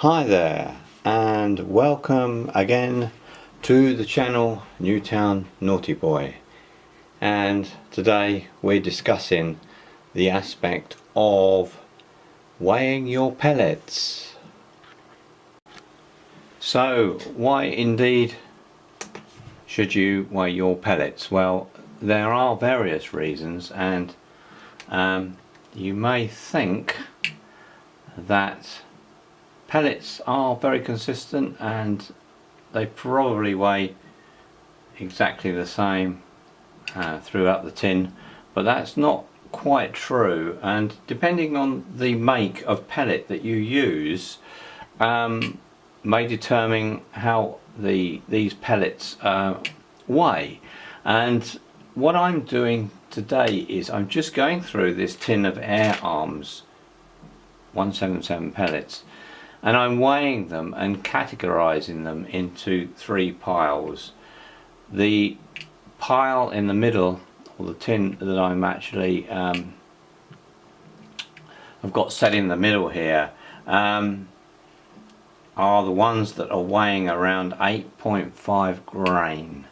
Hi there, and welcome again to the channel Newtown Naughty Boy. And today we're discussing the aspect of weighing your pellets. So why indeed should you weigh your pellets? Well, there are various reasons, and you may think that pellets are very consistent and they probably weigh exactly the same throughout the tin, but that's not quite true, and depending on the make of pellet that you use may determine how these pellets weigh. And what I'm doing today is I'm just going through this tin of Air Arms 177 pellets, and I'm weighing them and categorizing them into three piles. The pile in the middle, or the tin that I'm actually I've got set in the middle here, are the ones that are weighing around 8.5 grain,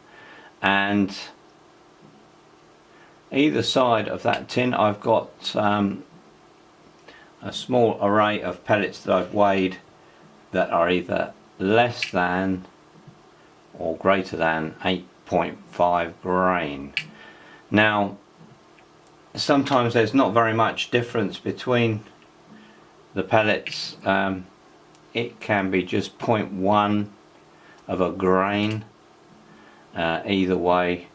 and either side of that tin I've got a small array of pellets that I've weighed that are either less than or greater than 8.5 grain. Now, sometimes there's not very much difference between the pellets. It can be just 0.1 of a grain either way,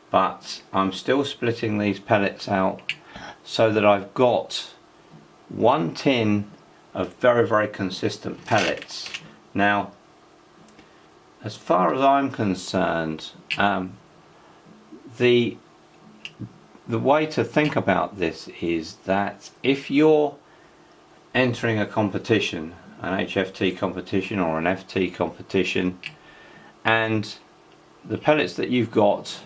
but I'm still splitting these pellets out so that I've got one tin of very consistent pellets. Now, as far as I'm concerned, the way to think about this is that if you're entering a competition, an HFT competition or an FT competition, and the pellets that you've got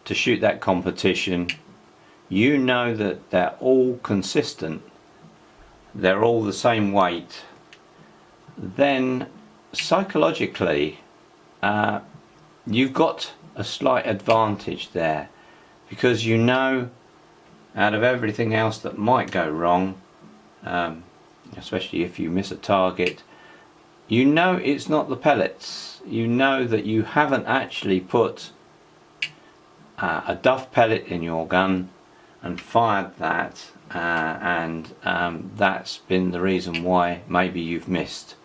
to shoot that competition, you know that they're all consistent, they're all the same weight, then psychologically you've got a slight advantage there, because you know, out of everything else that might go wrong, especially if you miss a target, you know it's not the pellets. You know that you haven't actually put a duff pellet in your gun and fired that, and that's been the reason why maybe you've missed.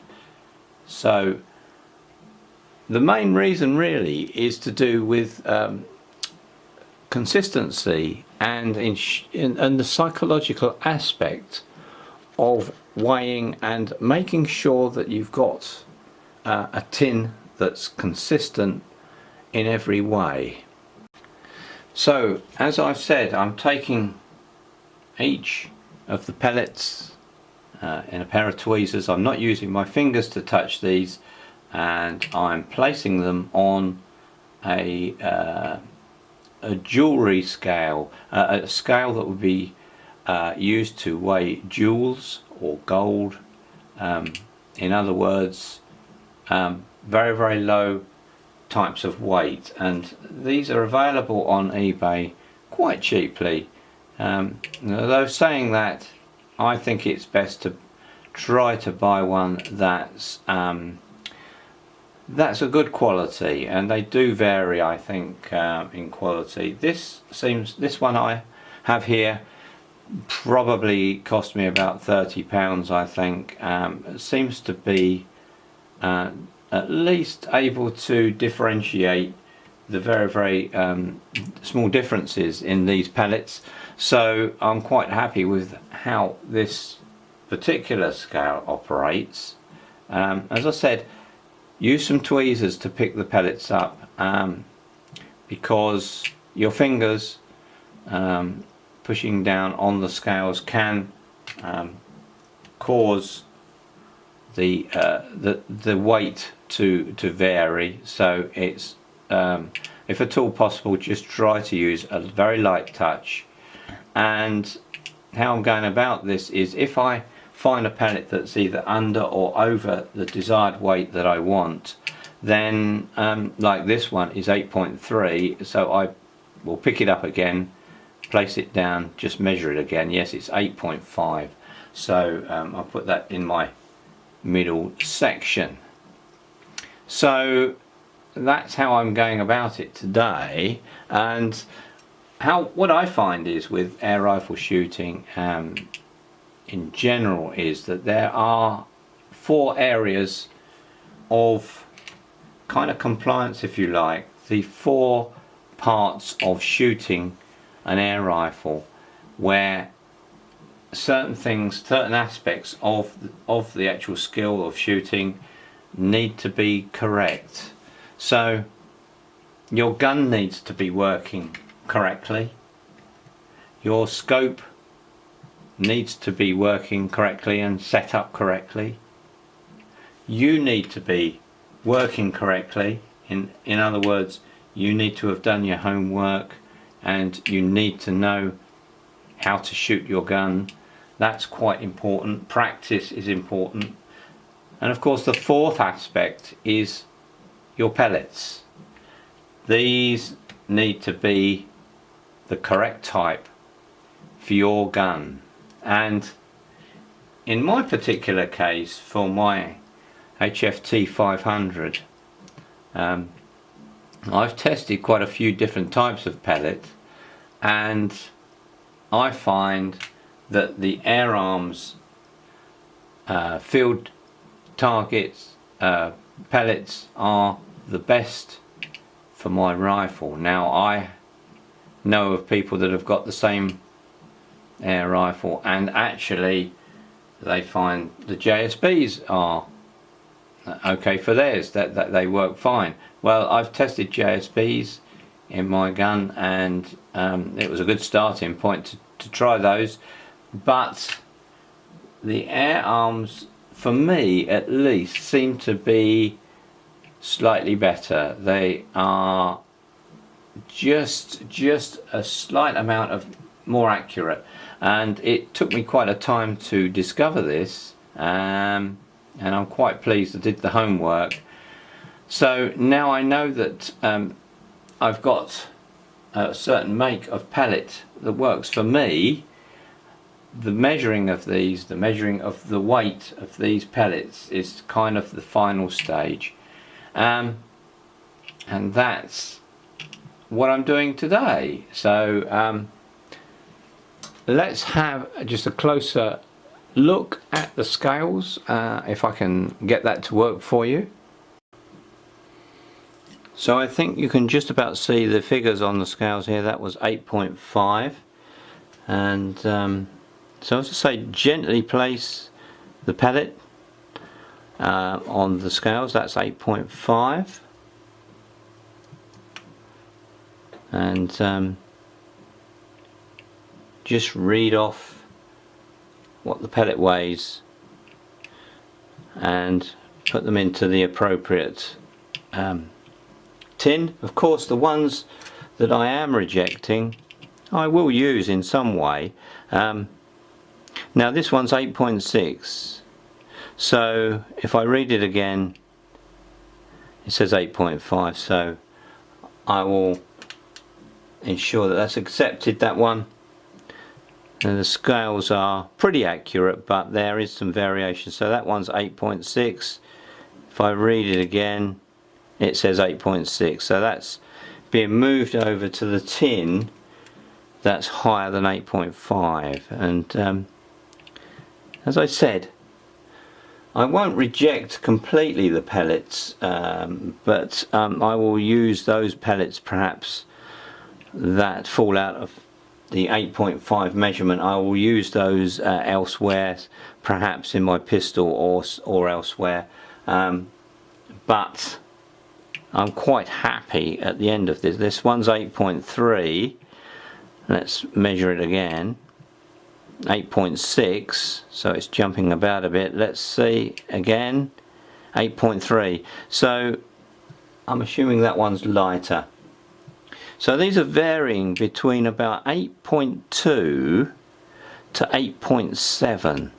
So the main reason really is to do with consistency and the psychological aspect of weighing and making sure that you've got a tin that's consistent in every way. So, as I've said, I'm taking each of the pellets in a pair of tweezers. I'm not using my fingers to touch these, and I'm placing them on a jewellery scale, a scale that would be used to weigh jewels or gold. In other words, very low types of weight, and these are available on eBay quite cheaply. Though saying that, I think it's best to try to buy one that's a good quality, and they do vary, I think, in quality. This one I have here probably cost me about £30, I think. It seems to be at least able to differentiate the very small differences in these pellets, so I'm quite happy with how this particular scale operates. As I said, use some tweezers to pick the pellets up, because your fingers pushing down on the scales can cause the weight to vary. So it's if at all possible, just try to use a very light touch. And how I'm going about this is, if I find a pellet that's either under or over the desired weight that I want, then like this one is 8.3, so I will pick it up again, place it down, just measure it again. Yes, it's 8.5, so I'll put that in my middle section. So that's how I'm going about it today. And what I find is with air rifle shooting in general is that there are 4 areas of kind of compliance, if you like, the 4 parts of shooting an air rifle where certain things, certain aspects of the actual skill of shooting need to be correct. So your gun needs to be working correctly, your scope needs to be working correctly and set up correctly, you need to be working correctly, in other words, you need to have done your homework and you need to know how to shoot your gun. That's quite important. Practice is important. And of course the 4th aspect is your pellets. These need to be the correct type for your gun. And in my particular case, for my HFT 500, I've tested quite a few different types of pellet, and I find that the air arms field targets pellets are the best for my rifle. Now I know of people that have got the same air rifle and actually they find the JSBs are okay for theirs, that they work fine. Well, I've tested JSBs in my gun and it was a good starting point to try those, but the air arms, for me at least, seem to be slightly better. They are just a slight amount of more accurate, and it took me quite a time to discover this, and I'm quite pleased I did the homework. So now I know that I've got a certain make of pellet that works for me. The measuring of these, the measuring of the weight of these pellets is kind of the final stage, and that's what I'm doing today. So let's have just a closer look at the scales, if I can get that to work for you. So I think you can just about see the figures on the scales here. That was 8.5, and so as I say, gently place the pellet on the scales. That's 8.5, and just read off what the pellet weighs and put them into the appropriate tin. Of course, the ones that I am rejecting I will use in some way. Now this one's 8.6, so if I read it again, it says 8.5, so I will ensure that that's accepted, that one. And the scales are pretty accurate, but there is some variation. So that one's 8.6. If I read it again, it says 8.6, so that's being moved over to the tin that's higher than 8.5. and as I said, I won't reject completely the pellets, but I will use those pellets perhaps that fall out of the 8.5 measurement. I will use those elsewhere, perhaps in my pistol or elsewhere, but I'm quite happy at the end of this. This one's 8.3. Let's measure it again. 8.6, so it's jumping about a bit. Let's see again. 8.3. So I'm assuming that one's lighter. So these are varying between about 8.2 to 8.7.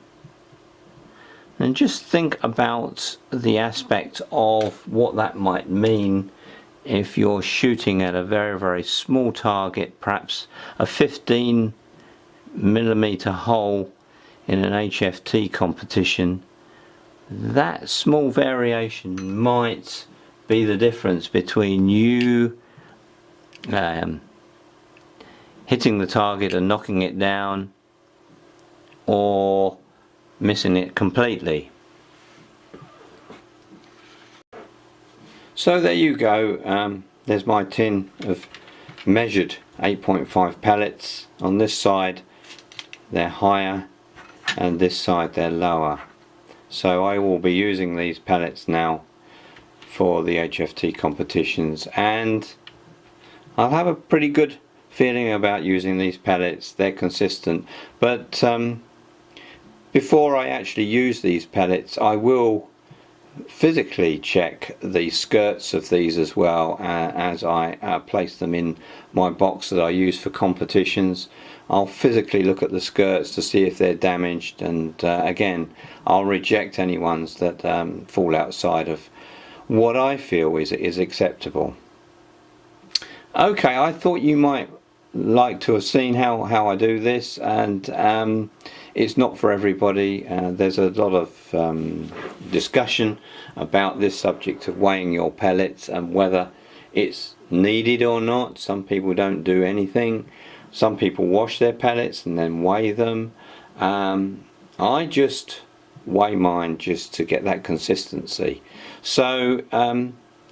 And just think about the aspect of what that might mean if you're shooting at a very, very small target, perhaps a 15mm hole in an HFT competition. That small variation might be the difference between you hitting the target and knocking it down, or missing it completely. So there you go, there's my tin of measured 8.5 pellets. On this side they're higher and this side they're lower. So I will be using these pellets now for the HFT competitions, and I'll have a pretty good feeling about using these pellets. They're consistent, but before I actually use these pellets I will physically check the skirts of these as well, as I place them in my box that I use for competitions. I'll physically look at the skirts to see if they're damaged, and again I'll reject any ones that fall outside of what I feel is acceptable. Okay, I thought you might like to have seen how I do this, and it's not for everybody. There's a lot of discussion about this subject of weighing your pellets and whether it's needed or not. Some people don't do anything. Some people wash their pellets and then weigh them. I just weigh mine just to get that consistency. So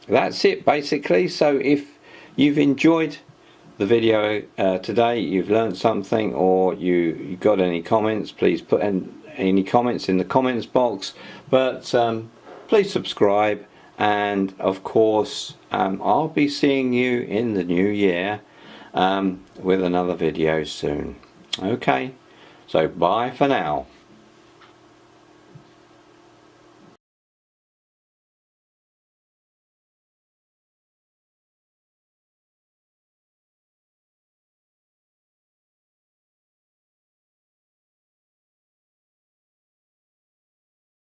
that's it basically. So if you've enjoyed the video today, you've learned something, or you got any comments, please put any comments in the comments box. But please subscribe, and of course I'll be seeing you in the new year with another video soon. Okay, so bye for now.